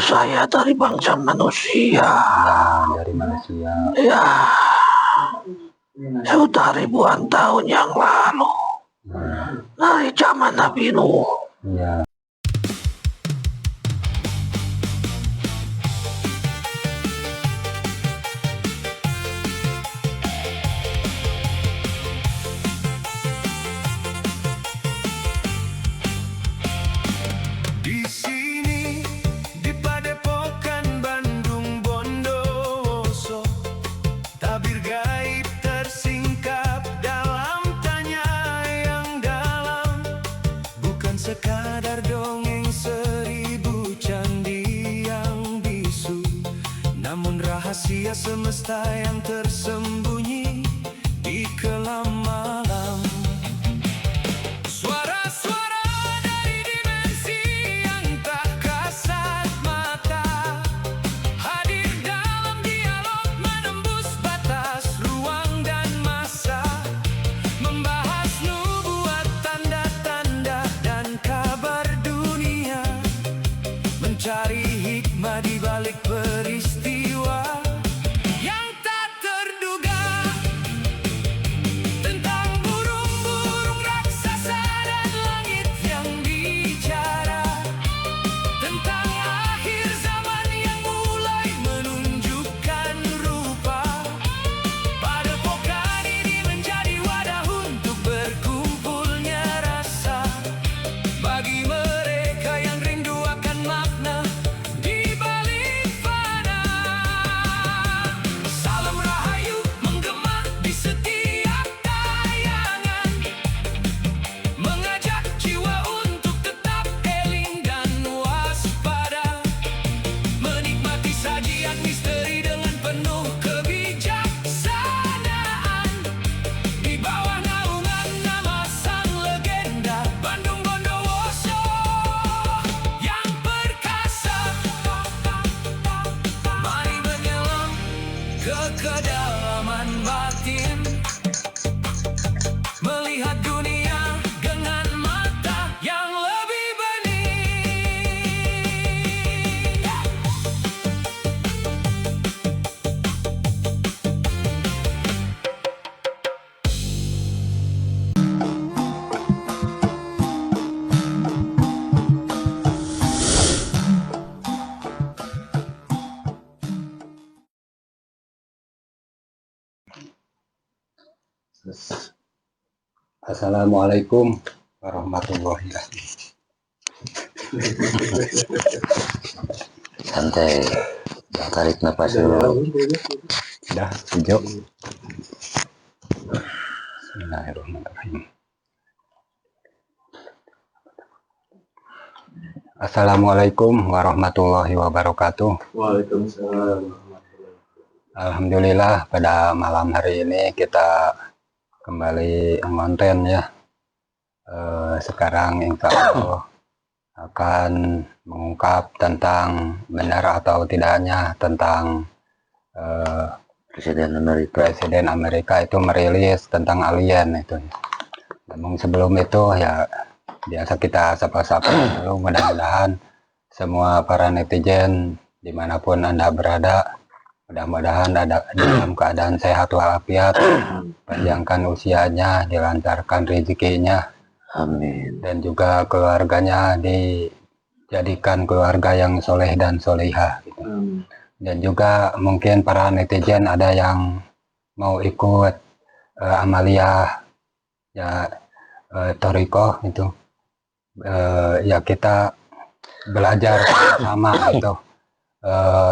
saya dari bangsa manusia. Ya, dari manusia. Ya, sudah ribuan tahun yang lalu. Dari zaman Nabi Nuh. Ya. Di sini di Padepokan Bandung Bondowoso, tabir gaib tersingkap dalam tanya yang dalam. Bukan sekadar dongeng seribu candi yang bisu, namun rahasia semesta yang tersembunyi di kelam malam. Suara-suara dari dimensi yang tak kasat mata hadir dalam dialog menembus batas ruang dan masa, membahas nubuat, tanda-tanda dan kabar dunia, mencari hikmah di balik peristiwa yang tak terduga, tentang burung-burung raksasa dan langit yang bicara, tentang akhir zaman yang mulai menunjukkan rupa. Padepokan ini menjadi wadah untuk berkumpulnya rasa bagi mereka yang rindu akan makna di balik fana. Salam rahayu menggema di setiap tayangan, mengajak jiwa untuk tetap eling dan waspada, menikmati sajian misteri dengan penuh kebijaksanaan, di bawah naungan nama sang legenda Bandung Bondowoso yang perkasa. Mari menyelam ke kedalaman batin, melihat dunia dengan mata yang lebih bening. Assalamualaikum warahmatullahi wabarakatuh. Santai, tarik nafas dulu. Dah, hijau. Bismillahirrahmanirrahim. Assalamualaikum warahmatullahi wabarakatuh. Waalaikumsalam. Alhamdulillah pada malam hari ini kita kembali ngonten ya. Sekarang insya Allah akan mengungkap tentang benar atau tidaknya tentang Presiden Amerika itu merilis tentang alien itu. Namun sebelum itu ya biasa kita sapa-sapa dulu, mudah-mudahan semua para netizen dimanapun Anda berada, mudah-mudahan ada dalam keadaan sehat walafiat, panjangkan usianya, dilancarkan rezekinya, Amin. dan juga keluarganya dijadikan keluarga yang soleh dan solehah gitu. Dan juga mungkin para netizen ada yang mau ikut amaliyah ya Thorikoh itu, ya kita belajar sama gitu.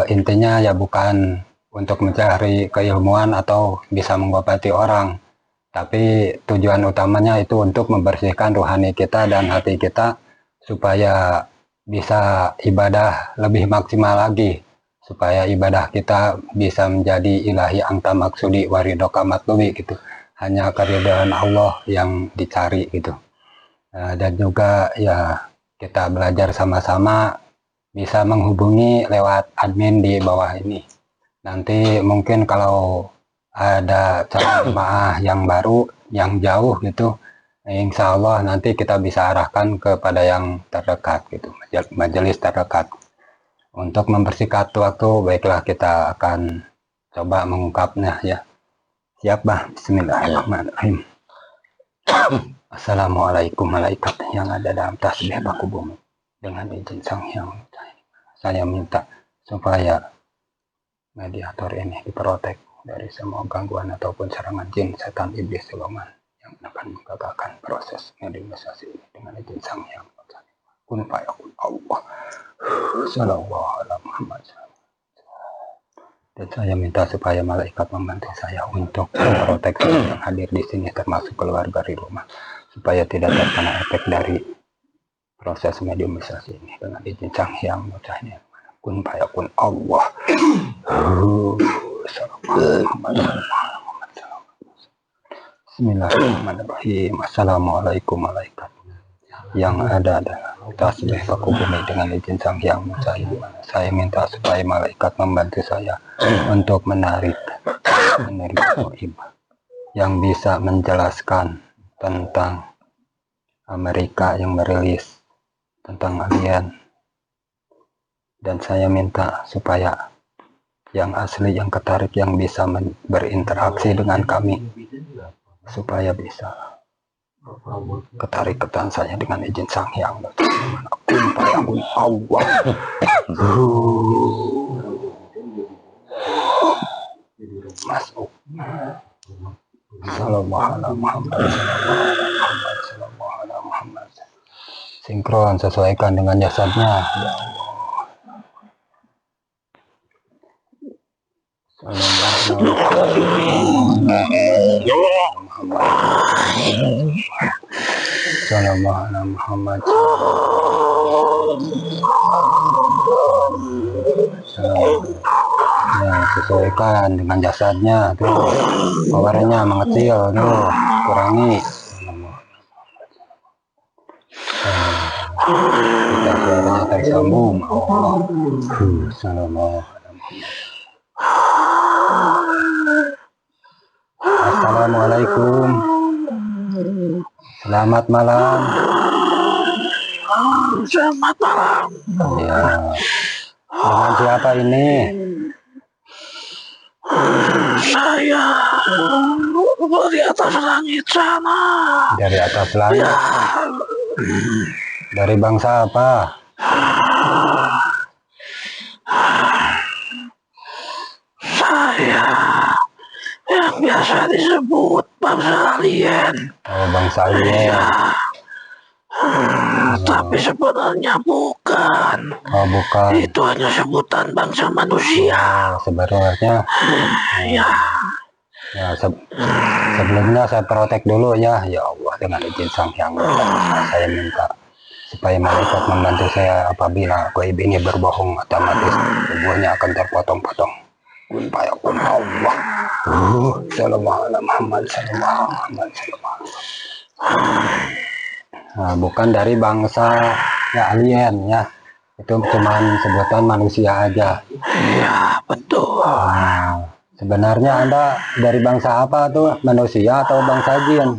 Intinya ya bukan untuk mencari keilmuan atau bisa mengobati orang, tapi tujuan utamanya itu untuk membersihkan rohani kita dan hati kita supaya bisa ibadah lebih maksimal lagi, supaya ibadah kita bisa menjadi ilahi angta maksudi waridoka matlubi gitu, hanya keridhaan Allah yang dicari gitu. Dan juga ya kita belajar sama-sama, bisa menghubungi lewat admin di bawah ini. Nanti mungkin kalau ada calon jemaah yang baru, yang jauh gitu, insya Allah nanti kita bisa arahkan kepada yang terdekat gitu, majelis terdekat. Untuk mempersingkat waktu, baiklah kita akan coba mengungkapnya ya. Siap, Bah? Bismillahirrahmanirrahim. Assalamualaikum malaikat yang ada dalam tasbih baku bumi. Dengan izin Sang Hyang, saya minta supaya mediator ini diprotek dari semua gangguan ataupun serangan jin, setan, iblis, siluman yang akan menggagalkan proses mediumisasi ini dengan izin Sang Hyang. Kun fayakun Allah. Sallallahu alaihi Muhammad. Dan saya minta supaya malaikat membantu saya untuk memproteksi yang hadir di sini termasuk keluarga di rumah supaya tidak terkena efek dari proses mediumisasi ini dengan izin Sang Hyang Mutahnya. Kun fayakun Allah. Bismillahirrahmanirrahim. Assalamualaikum malaikat yang ada dalam tasbih baku bumi dengan izin Sang Hyang Mutahnya. Saya minta supaya malaikat membantu saya untuk menarik goib yang bisa menjelaskan tentang Amerika yang merilis tentang alien, dan saya minta supaya yang asli, yang ketarik, yang bisa berinteraksi dengan kami supaya bisa ketarikatan saya dengan izin Sang Hyang Allah. Masuk. Sallallahu alaihi Muhammad. Sinkron, sesuaikan dengan jasadnya. Ya Muhammad. Ya, sesuaikan dengan jasadnya tuh, powernya mengecil tuh, kurangi. Kita suaranya tersambung. Assalamualaikum. Selamat malam. Selamat malam. Ya. Dengan siapa ini? Saya dari atas langit sana. Dari atas langit. Ya, Dari bangsa apa? saya yang biasa disebut bangsa alien. Oh, bangsa alien. Tapi sebenarnya bukan. Oh, bukan. Itu hanya sebutan bangsa manusia. Oh, sebenarnya. Ya, Ya, sebelumnya saya protek dulu ya. Ya Allah, dengan izin Sang Hyang Mutahnya, saya minta supaya malaikat membantu saya apabila goib ini berbohong, otomatis tubuhnya akan terpotong-potong. Kun fayakun Allah. Sallallahu alaihi Muhammad. Nah, bukan dari bangsa ya alien ya. Itu cuma sebutan manusia aja. ya betul. Nah, sebenarnya Anda dari bangsa apa tuh? Manusia atau bangsa jin?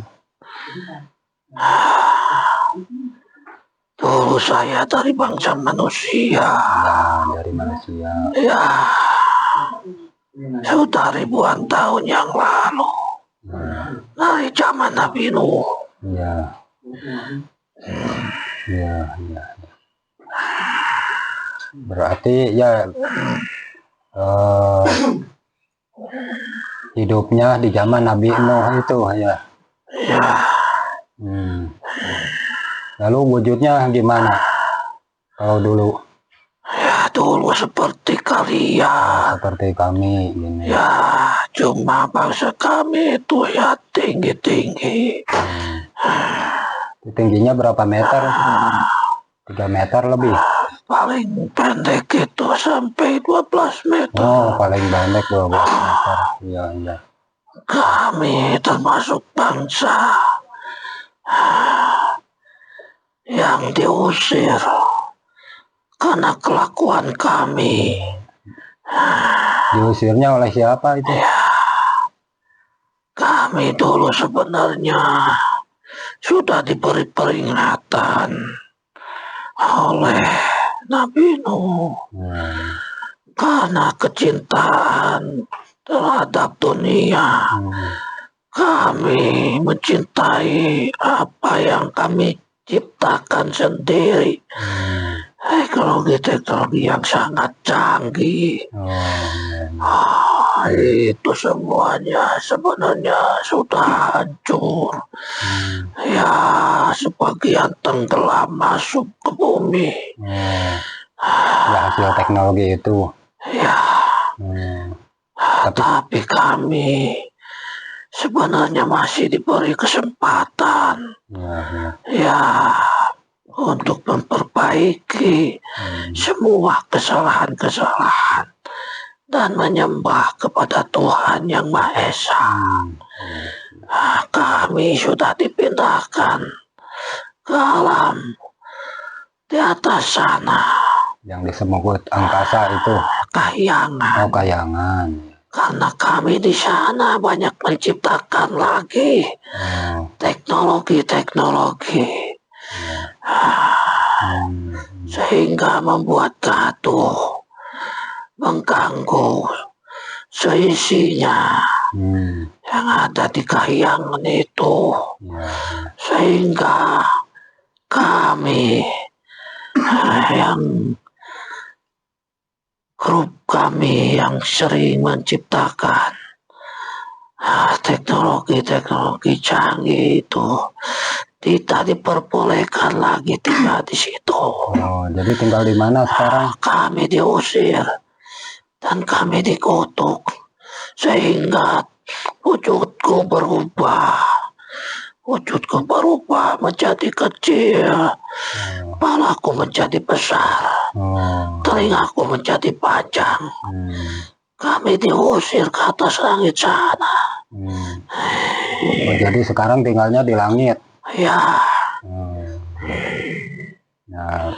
Dulu saya dari bangsa manusia. Ya, dari manusia. Ya, sudah ribuan tahun yang lalu. Dari zaman Nabi Nuh. Ya. Ya. Berarti ya hidupnya di zaman Nabi Nuh itu ya. Ya, Lalu wujudnya gimana? Kalau dulu ya dulu seperti kalian. seperti kami gini. Ya, cuma bangsa kami itu ya tinggi-tinggi. Tingginya berapa meter? 3 meter lebih. Paling pendek itu sampai 12 meter. Oh, paling pendek 12 meter. Iya. Kami termasuk bangsa yang diusir karena kelakuan kami. Diusirnya oleh siapa itu? Kami dulu sebenarnya sudah diberi peringatan oleh Nabi Nuh. Hmm. Karena kecintaan terhadap dunia, kami mencintai apa yang kami ciptakan sendiri. Teknologi-teknologi yang sangat canggih. Itu semuanya sebenarnya sudah hancur. Ya, sebagian tenggelam masuk ke bumi. Ya, hasil teknologi itu. Ya, tapi kami sebenarnya masih diberi kesempatan. Ya, untuk memperbaiki semua kesalahan-kesalahan dan menyembah kepada Tuhan Yang Maha Esa. Kami sudah dipindahkan ke alam di atas sana. Yang disebut angkasa itu. Kahyangan. Oh, Kahyangan. Karena kami di sana banyak menciptakan lagi teknologi-teknologi. Sehingga membuat gaduh, mengganggu seisinya yang ada di Kahyangan itu. Sehingga kami yang grup kami yang sering menciptakan teknologi-teknologi canggih itu tidak diperbolehkan lagi tinggal di situ. Oh, jadi tinggal di mana sekarang? Kami diusir dan kami dikutuk sehingga wujudku berubah. Wujudku berubah menjadi kecil, kepalaku menjadi besar, telingaku menjadi panjang. Kami diusir ke atas langit sana. Jadi sekarang tinggalnya di langit. Ya. Nah,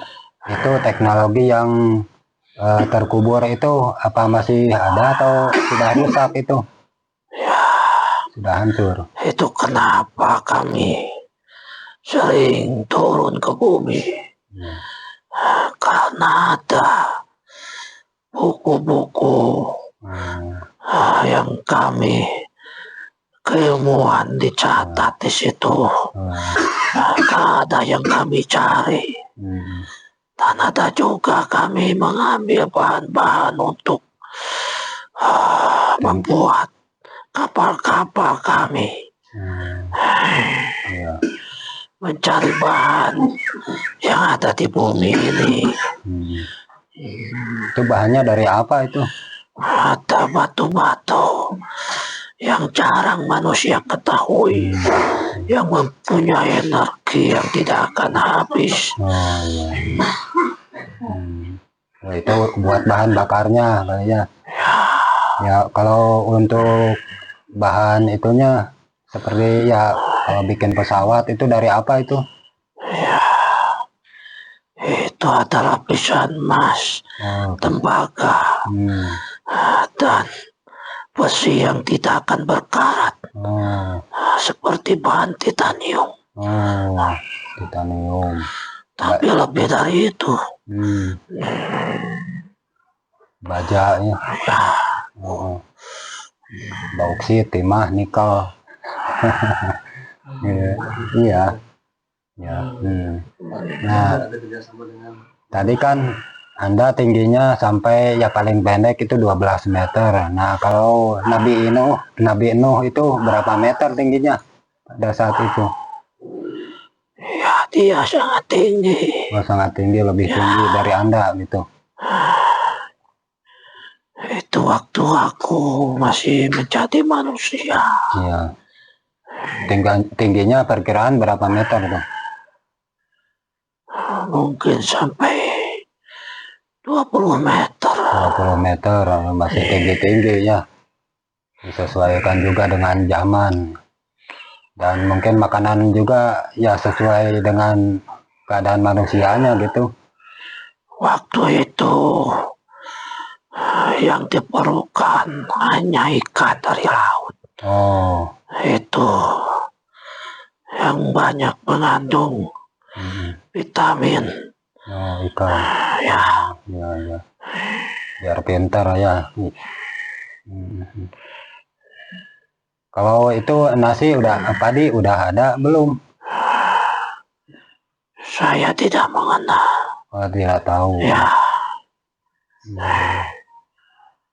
itu teknologi yang terkubur itu apa masih ada atau sudah rusak itu? Sudah hancur. Itu kenapa kami sering turun ke bumi. Karena ada buku-buku yang kami keilmuan dicatat di situ. Ada yang kami cari. Dan ada juga kami mengambil bahan-bahan untuk membuat kapal-kapal kami. Mencari bahan yang ada di bumi ini. Itu bahannya dari apa itu? Ada batu-batu yang jarang manusia ketahui, yang mempunyai energi yang tidak akan habis. Itu buat bahan bakarnya kayaknya. Ya, kalau untuk bahan itunya seperti ya kalau bikin pesawat itu dari apa itu? Ya, itu adalah lapisan emas, tembaga, dan besi yang tidak akan berkarat, seperti bahan titanium. Titanium. Tapi lebih dari itu. Bajanya. Bauksit, timah, nikel. Iya. Nah, tadi kan Anda tingginya sampai ya paling pendek itu 12 meter. Nah, kalau Nabi Nuh itu berapa meter tingginya pada saat itu? Ya, dia sangat tinggi. Oh, sangat tinggi, lebih tinggi dari Anda gitu. Itu waktu aku masih menjadi manusia. Iya. Tingginya perkiraan berapa meter tuh? Mungkin sampai 20 meter. 20 meter, masih tinggi-tinggi ya. Disesuaikan juga dengan zaman. Dan mungkin makanan juga ya sesuai dengan keadaan manusianya gitu. Waktu itu yang diperlukan hanya ikan dari laut. Itu yang banyak mengandung vitamin. Ikan. Ya. Ya. Biar pintar ya. Kalau itu nasi padi udah ada belum? Saya tidak mengenal. Oh, tidak tahu. Ya.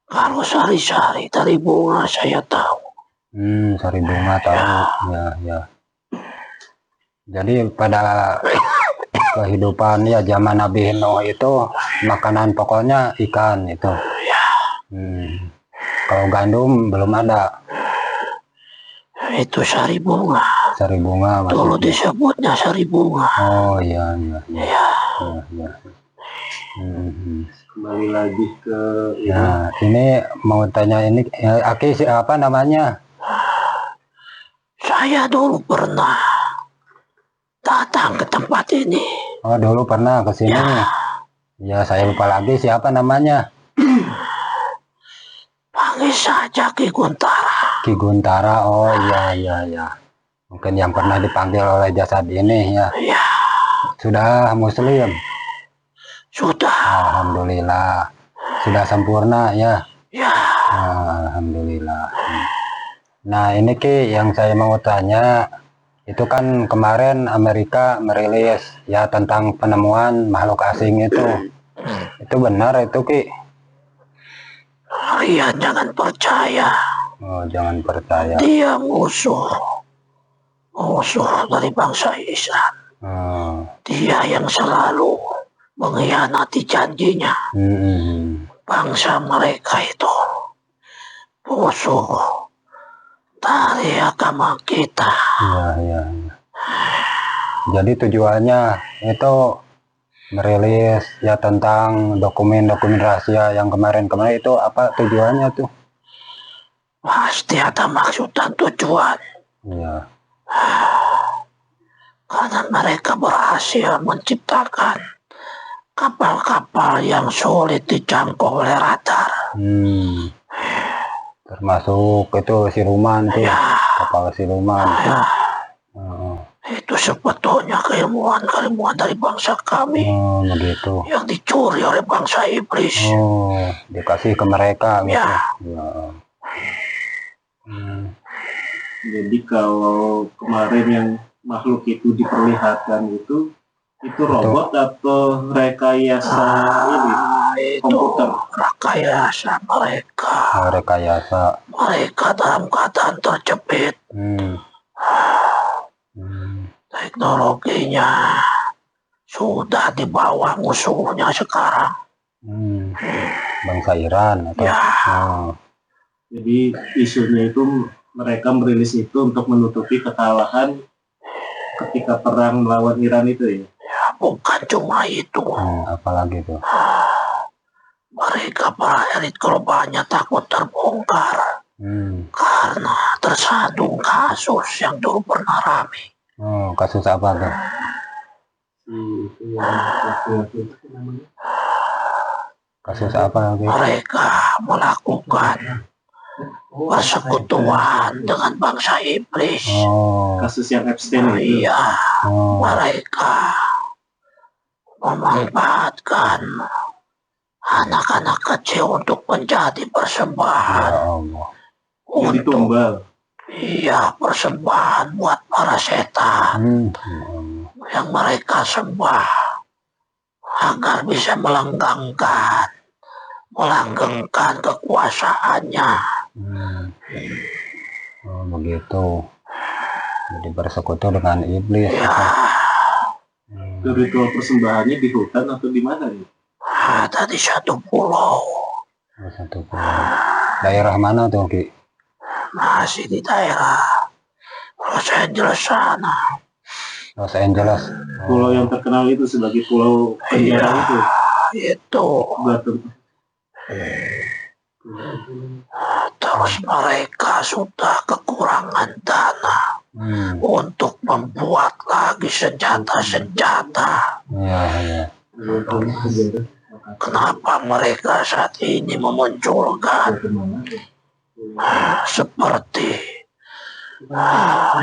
Kalau sari-sari dari bunga saya tahu. Sari bunga tahu. Ya. Jadi pada kehidupan ya zaman Nabi Nuh itu makanan pokoknya ikan itu. Ya. Kalau gandum belum ada. Itu sari bunga. Sari bunga maksudnya. Dulu disebutnya sari bunga. Oh iya. Ya. Kembali lagi ke Nah, ini mau tanya ini Aki siapa namanya? Saya dulu pernah datang ke tempat ini. Oh, dulu pernah ke sini. Ya, saya lupa lagi siapa namanya. Panggil saja Ki Guntara. Ki Guntara. Oh iya. Mungkin yang pernah dipanggil oleh jasad ini ya. Ya. Sudah muslim. Sudah. Alhamdulillah. Sudah sempurna ya. Ya. Alhamdulillah. Nah, ini Ki yang saya mau tanya, itu kan kemarin Amerika merilis ya tentang penemuan makhluk asing itu. Itu benar itu Ki? Kalian jangan percaya. Oh, jangan percaya. Dia musuh dari bangsa Islam. Dia yang selalu mengkhianati janjinya. Bangsa mereka itu musuh dari agama kita. Ya. Jadi tujuannya itu merilis ya tentang dokumen-dokumen rahasia yang kemarin itu apa tujuannya tuh? Pasti ada maksud dan tujuan. Ya. Karena mereka berhasil menciptakan kapal-kapal yang sulit dijangkau oleh radar. Termasuk itu siluman tuh, Ya. kapal siluman. Ya. Itu sebetulnya keilmuan dari bangsa kami Oh, begitu. yang dicuri oleh bangsa iblis. Oh, dikasih ke mereka gitu. Ya. Ya. Jadi kalau kemarin yang makhluk itu diperlihatkan itu robot atau rekayasa ini Itu komputer? rekayasa mereka. Rekayasa. Mereka dalam keadaan terjepit. Teknologinya sudah dibawa musuhnya sekarang. Bangsa Iran atau? Ya. Jadi isunya itu mereka merilis itu untuk menutupi kekalahan ketika perang melawan Iran itu ya. Ya, bukan cuma itu. Apalagi tuh? Mereka para elit globalnya takut terbongkar karena tersandung kasus yang dulu pernah ramai. Oh, kasus apa tuh? Kasus apa lagi? Mereka melakukan persekutuan dengan bangsa iblis. Oh, Kasus yang Epstein itu. Iya, oh, mereka memanfaatkan anak-anak kecil untuk menjadi ya persembahan. Allah. Jadi tumbal. Iya, persembahan buat para setan yang mereka sembah agar bisa melanggengkan kekuasaannya. Oh, begitu. Jadi bersekutu dengan iblis. Ya, Itu ritual persembahannya di hutan atau di mana ya? ada di satu pulau, Satu pulau. Daerah mana tuh Ki? masih di daerah Los Angeles sana. Los Angeles. Pulau yang terkenal itu sebagai pulau penjara itu. Itu Batu. terus mereka sudah kekurangan dana untuk membuat lagi senjata-senjata. Ya. Kenapa mereka saat ini memunculkan seperti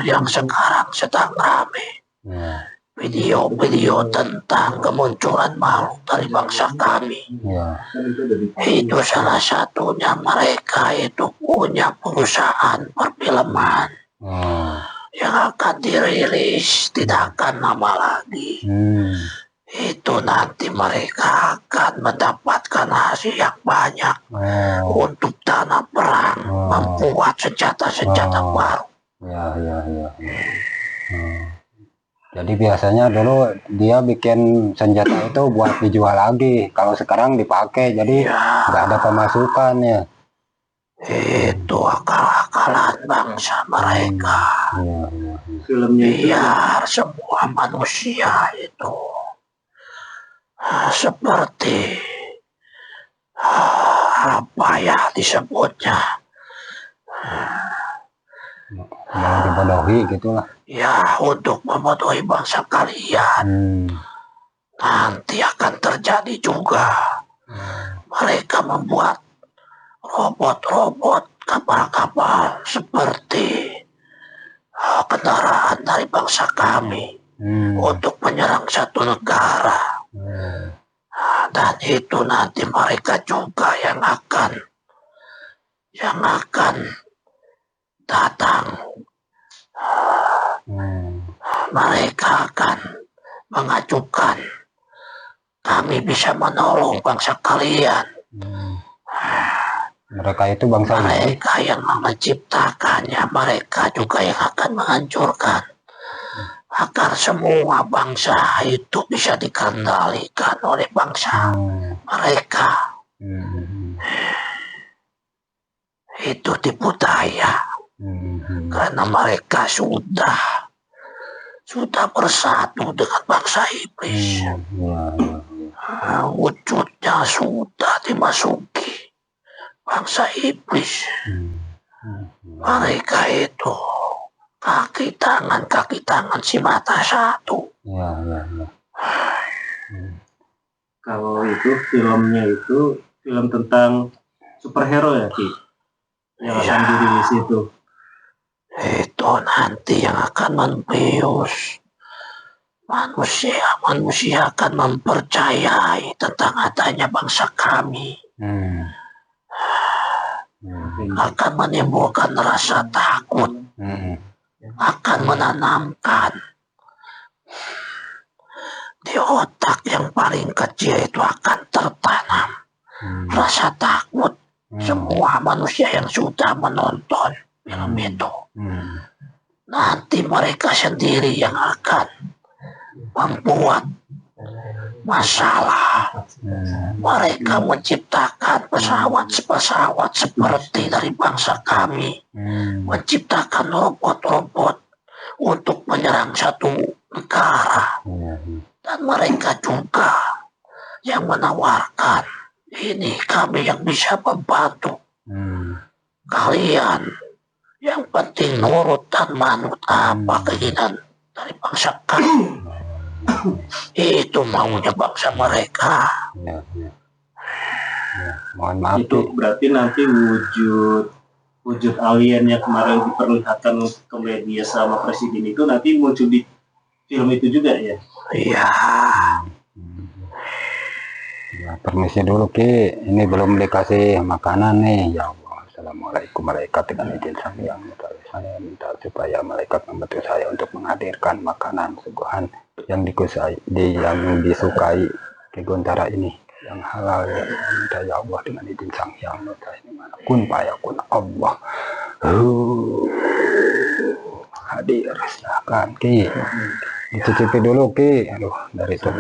yang sekarang sedang ramai, Ya. video-video tentang kemunculan makhluk dari bangsa kami. Ya. Itu salah satunya mereka itu punya perusahaan perfilman yang akan dirilis tidak akan lama lagi. Itu nanti mereka akan mendapatkan hasil yang banyak untuk dana perang, membuat senjata-senjata baru. Ya. Jadi biasanya dulu dia bikin senjata itu buat dijual lagi. Kalau sekarang dipakai, jadi nggak ada pemasukan ya. Itu akal-akalan bangsa mereka. Filmnya itu Biar semua manusia itu seperti apa ya disebutnya, Mau dibodohi gitulah. ya untuk membodohi bangsa kalian. Nanti akan terjadi juga. Mereka membuat robot-robot, kapal-kapal seperti kendaraan dari bangsa kami untuk menyerang satu negara. Dan itu nanti mereka juga yang akan datang. Mereka akan mengajukan, kami bisa menolong bangsa kalian. Mereka itu bangsa ini. Mereka yang menciptakannya, mereka juga yang akan menghancurkan. Agar semua bangsa itu bisa dikendalikan oleh bangsa mereka. Itu tipu daya. Karena mereka sudah bersatu dengan bangsa iblis. Wujudnya sudah dimasuki bangsa iblis. Mereka itu kaki tangan si mata satu. kalau itu filmnya itu film tentang superhero ya Ki, yang akan dirilis itu. Itu nanti yang akan membius manusia akan mempercayai tentang adanya bangsa kami, akan menimbulkan rasa takut, akan menanamkan di otak yang paling kecil itu akan tertanam rasa takut. Semua manusia yang sudah menonton film itu, nanti mereka sendiri yang akan membuat masalah. Mereka menciptakan pesawat seperti dari bangsa kami, menciptakan robot-robot untuk menyerang satu negara. Dan mereka juga yang menawarkan, ini kami yang bisa membantu kalian. Yang penting nurut dan manut apa keinginan dari bangsa kami. Itu maunya bangsa mereka. Mohon maaf. Itu berarti nanti wujud alien yang kemarin diperlihatkan ke media sama presiden itu nanti muncul di film itu juga ya? Iya. Ya, permisi dulu Ki, ini belum dikasih makanan nih. Ya Allah, assalamualaikum malaikat, dengan izin Sang Hyang, saya minta supaya malaikat membantu saya untuk menghadirkan makanan suguhan yang disukai Ki Guntara ini, yang halal ya. Minta ya Allah dengan izin Sang Hyang, kun payakun Allah. Hadir, silahkan Ki, dicicipi dulu Ki. Aduh, dari itu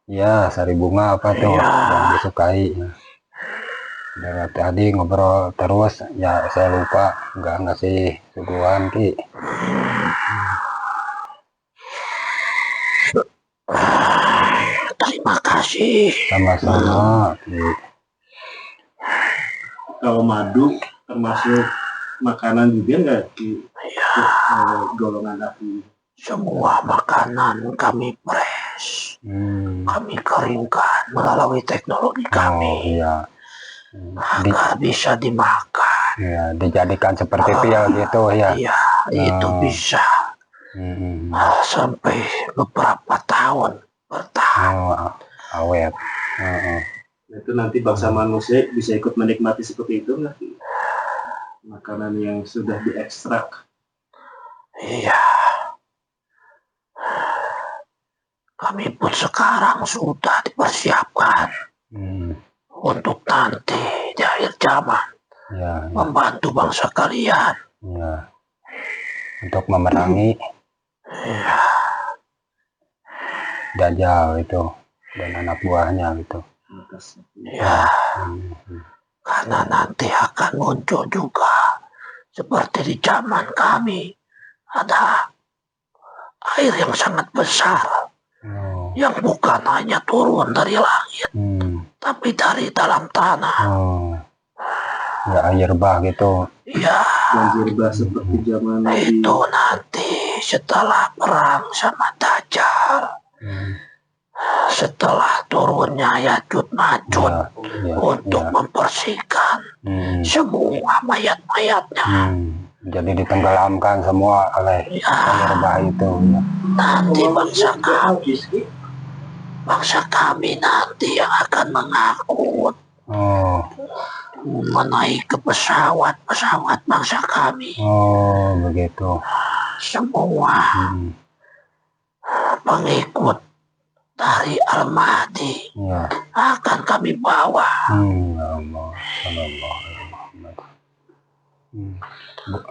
ya, sari bunga apa tuh yang disukai. Dari tadi ngobrol terus ya, saya lupa nggak ngasih suguhan Ki. Terima kasih. Sama-sama Ki. Kalau madu termasuk makanan juga nggak Ki? Golongan api. Semua makanan kami press, kami keringkan melalui teknologi kami, agar bisa dimakan. Ya, dijadikan seperti pil gitu ya. Iya, itu bisa. sampai beberapa tahun bertahan. Awet. Itu nanti bangsa manusia bisa ikut menikmati seperti itu nggak? Makanan yang sudah diekstrak. Iya. Kami pun sekarang sudah dipersiapkan untuk nanti di akhir zaman membantu bangsa kalian. Ya. Untuk memerangi Dajjal itu dan anak buahnya gitu. Ya. Karena nanti akan muncul juga seperti di zaman kami ada air yang sangat besar yang bukan hanya turun dari langit tapi dari dalam tanah. Ya, air bah gitu. Ya, Banjir bah seperti zaman itu nanti setelah perang sama Dajjal, setelah turunnya Ya'juj Ma'juj untuk membersihkan semua mayat-mayatnya. Jadi ditenggelamkan semua oleh air bah itu. Nanti bangsa kami nanti yang akan mengangkut menaik ke pesawat bangsa kami. Begitu. Semua pengikut dari Al-Mahdi akan kami bawa.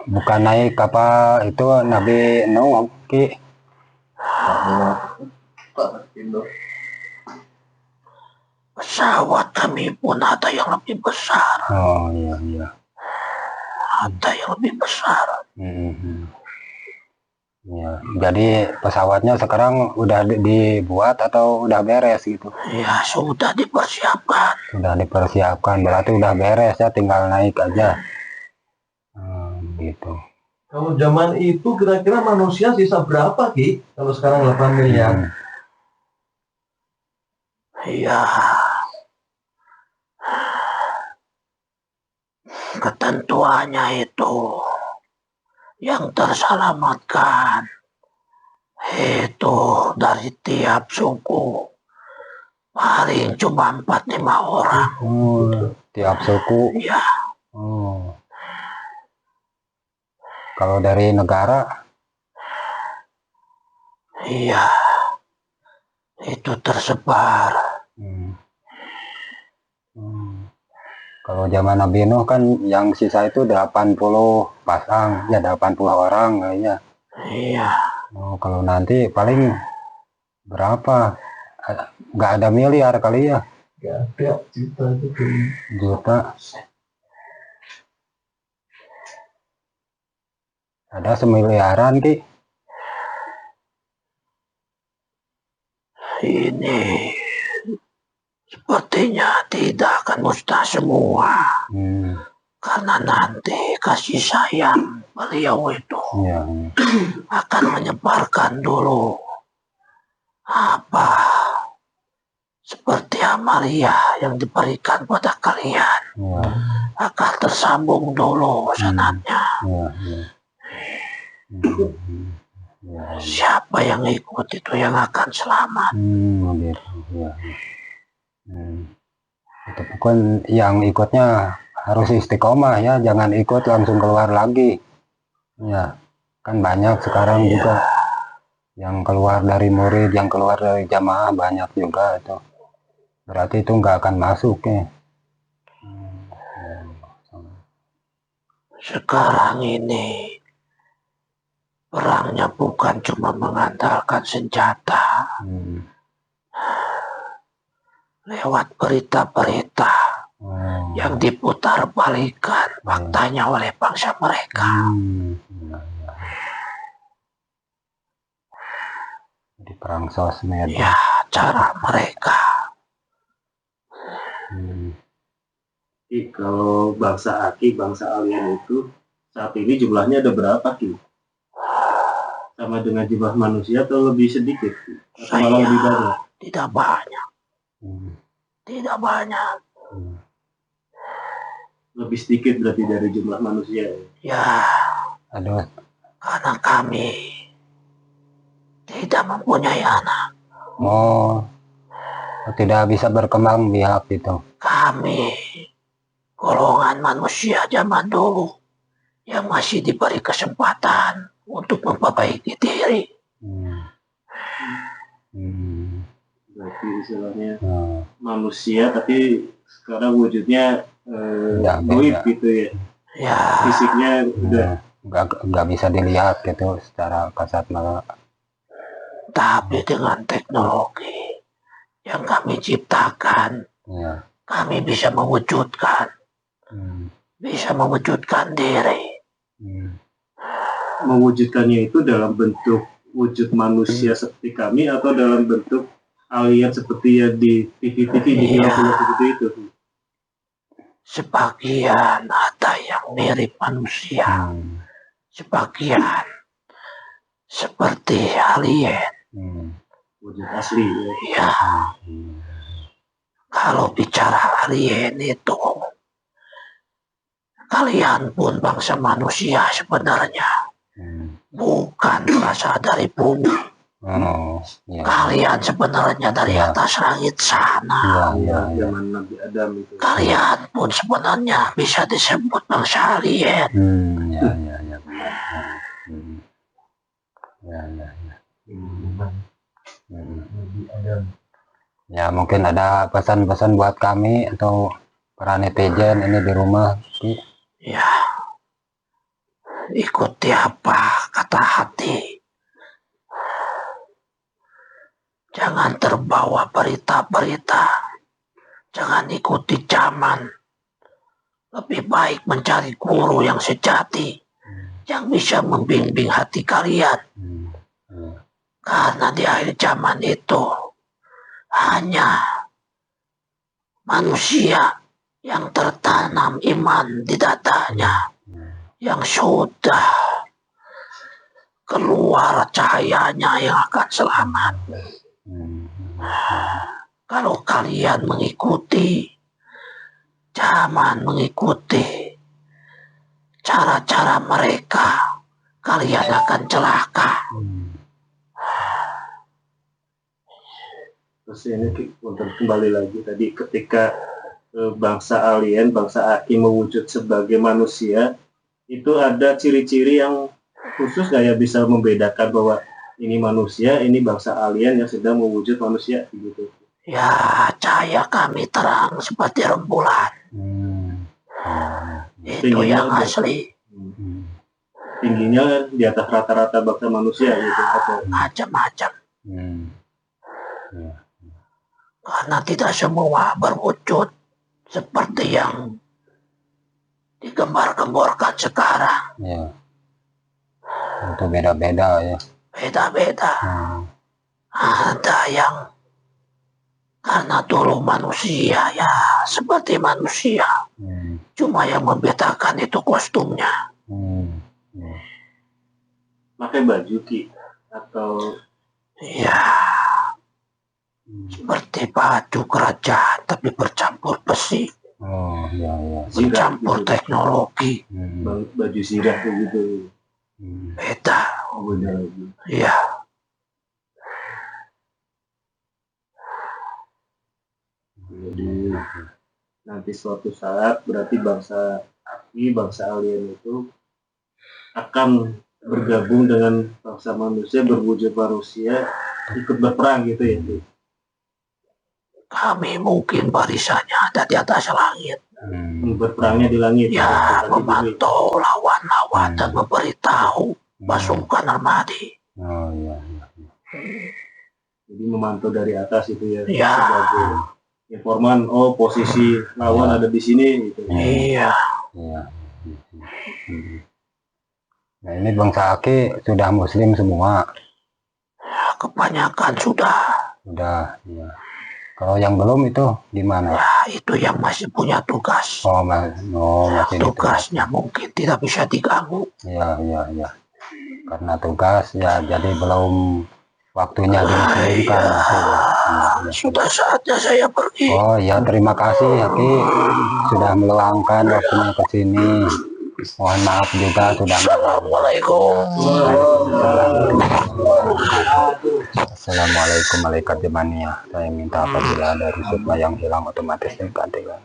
Bukan naik apa itu Nabi Nuh, Ki? Pesawat kami pun ada yang lebih besar. Iya. Ada yang lebih besar. Ya, jadi pesawatnya sekarang udah dibuat atau udah beres gitu? Ya, sudah dipersiapkan. Sudah dipersiapkan, berarti udah beres ya, tinggal naik aja. Gitu. Kalau zaman itu kira-kira manusia sisa berapa, Ki? Kalau sekarang 8 miliar. Iya. Ketentuannya itu yang terselamatkan itu dari tiap suku paling cuma 4-5 orang. Tiap suku? Iya. Kalau dari negara? Iya. Itu tersebar. Kalau zaman Nabi Nuh kan yang sisa itu 80 pasang, ya 80 orang kayaknya. Iya. Kalau nanti paling berapa? Nggak ada miliar kali ya? Nggak ada, juta itu. Juta. Ada semiliaran, Ki? Ini sepertinya tidak akan musnah semua. Karena nanti kasih sayang beliau itu akan menyebarkan dulu apa seperti amalia yang diberikan pada kalian akan tersambung dulu sanatnya. Siapa yang ikut itu yang akan selamat. Itu bukan yang ikutnya harus istiqomah ya, jangan ikut langsung keluar lagi. Ya, kan banyak sekarang juga yang keluar dari murid, yang keluar dari jamaah banyak juga itu. Berarti itu nggak akan masuk ya. Sekarang ini perangnya bukan cuma mengandalkan senjata. Lewat berita-berita yang diputar balikan faktanya oleh bangsa mereka. Di perang sosmed. Ya, cara mereka. Kalau bangsa Aki, bangsa alien itu saat ini jumlahnya ada berapa, Ki? Sama dengan jumlah manusia atau lebih sedikit? Atau malah lebih banyak? Tidak banyak. Tidak banyak. Lebih sedikit berarti dari jumlah manusia. Ya. Aduh. Karena kami tidak mempunyai anak. Oh, tidak bisa berkembang biak gitu. Kami golongan manusia zaman dulu yang masih diberi kesempatan untuk memperbaiki diri. Berarti istilahnya Nah, manusia tapi sekarang wujudnya Udah goib beda. gitu ya. Ya, Fisiknya udah nggak bisa dilihat gitu secara kasat mata. tapi dengan teknologi yang kami ciptakan, Ya. kami bisa mewujudkan diri. mewujudkannya itu dalam bentuk wujud manusia seperti kami atau dalam bentuk alien seperti yang di TV-TV di Iya. film seperti itu. Sebagian ada yang mirip manusia, sebagian seperti alien. Wujud asli ya. Ya, kalau bicara alien itu, kalian pun bangsa manusia sebenarnya bukan berasal dari bumi. Oh, ya. Kalian sebenarnya dari Ya. atas langit sana. Ya. Zaman Nabi Adam itu. Kalian pun sebenarnya bisa disebut bangsa alien. Ya. Ya. Ya, mungkin ada pesan-pesan buat kami atau para netizen ini di rumah. Ya, ikuti apa kata hati. Jangan terbawa berita-berita. Jangan ikuti zaman. Lebih baik mencari guru yang sejati, yang bisa membimbing hati kalian. Karena di akhir zaman itu hanya manusia yang tertanam iman di dadanya, yang sudah keluar cahayanya yang akan selamat. Kalau kalian mengikuti zaman, mengikuti cara-cara mereka, kalian akan celaka. Terus ini untuk kembali lagi tadi ketika bangsa alien, bangsa Aki mewujud sebagai manusia, itu ada ciri-ciri yang khusus nggak ya bisa membedakan bahwa ini manusia, ini bangsa alien yang sedang mewujud manusia gitu. Ya, cahaya kami terang seperti rembulan. Itu yang asli. Tingginya di atas rata-rata bangsa manusia gitu atau Macam-macam. Karena tidak semua berwujud seperti yang digembar-gemborkan sekarang. Ya. Itu beda-beda ya. Beda-beda. Ada yang karena dulu manusia ya seperti manusia. Cuma yang membedakan itu kostumnya. pakai baju Ki atau Ya, seperti baju kerajaan tapi bercampur besi, Oh, ya. zirah bercampur gitu. teknologi. Baju zirah kayak gitu. Beda. Oh, beda lagi. Ya, Jadi nanti suatu saat berarti bangsa Aki, bangsa alien itu akan bergabung dengan bangsa manusia, berwujud manusia, ikut berperang gitu ya. Ki? kami mungkin barisannya ada di atas langit. Berperangnya di langit. Ya, Tadi di bumi. memantau lawan-lawan dan memberitahu pasukan Armadi. Oh, ya. Jadi memantau dari atas itu ya. Ya. Sebagai informan, oh posisi lawan ada di sini gitu. Iya, Iya. Nah, ini bangsa Aki sudah muslim semua. kebanyakan sudah. Sudah, ya. Kalau yang belum itu gimana? Ya, itu yang masih punya tugas. Oh, masih di tugas. Tugasnya mungkin tidak bisa diganggu. Ya. Karena tugas ya, jadi belum waktunya dimuslimkan. Sudah saatnya saya pergi. Oh ya, terima kasih Aki sudah meluangkan waktunya ke sini. Mohon maaf juga sudah. Assalamualaikum. Assalamualaikum malaikat jemania. Saya minta apabila ada rusukma yang hilang otomatis digantikan.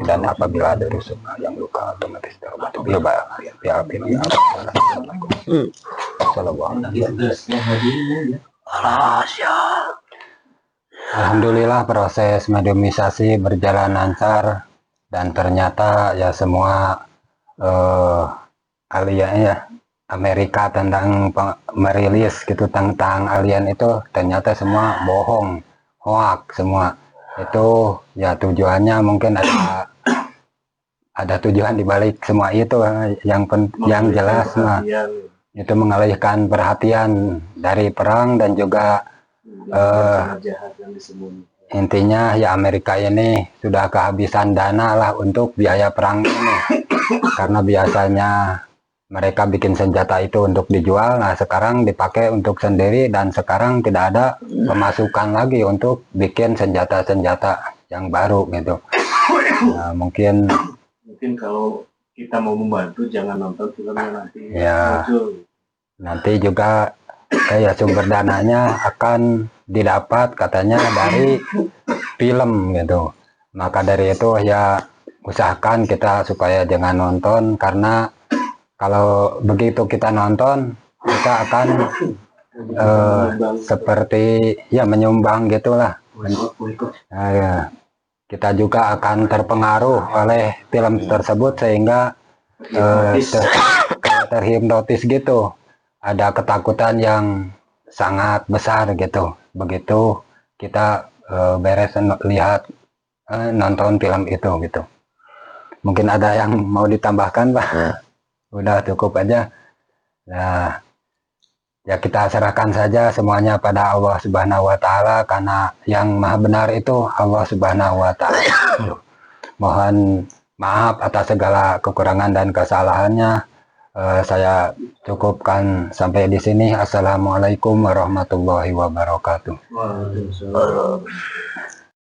Dan apabila ada rusukma yang luka otomatis terobati. Alhamdulillah proses mediumisasi berjalan lancar dan ternyata ya semua alien ya Amerika tentang merilis gitu tentang alien itu ternyata semua bohong, hoax semua. Itu ya tujuannya mungkin ada tujuan di balik semua itu yang jelas mah itu mengalihkan perhatian dari perang dan juga intinya ya Amerika ini sudah kehabisan dana lah untuk biaya perang ini karena biasanya mereka bikin senjata itu untuk dijual, nah sekarang dipakai untuk sendiri dan sekarang tidak ada pemasukan lagi untuk bikin senjata-senjata yang baru gitu. Nah, mungkin kalau kita mau membantu jangan nonton filmnya nanti. Ya, muncul. Nanti juga kayak sumber dananya akan didapat katanya dari film gitu. Maka dari itu ya usahakan kita supaya jangan nonton karena kalau begitu kita nonton kita akan seperti ya menyumbang gitulah. Nah, ya. Kita juga akan terpengaruh oleh film tersebut sehingga terhipnotis gitu. Ada ketakutan yang sangat besar gitu. Begitu kita beres lihat nonton film itu gitu. Mungkin ada yang mau ditambahkan, Pak? Ya. Udah cukup aja. Nah, ya kita serahkan saja semuanya pada Allah Subhanahu wa Ta'ala karena yang maha benar itu Allah Subhanahu wa Ta'ala. Mohon maaf atas segala kekurangan dan kesalahannya. Saya cukupkan sampai di sini. Assalamualaikum warahmatullahi wabarakatuh. Waalaikumsalam.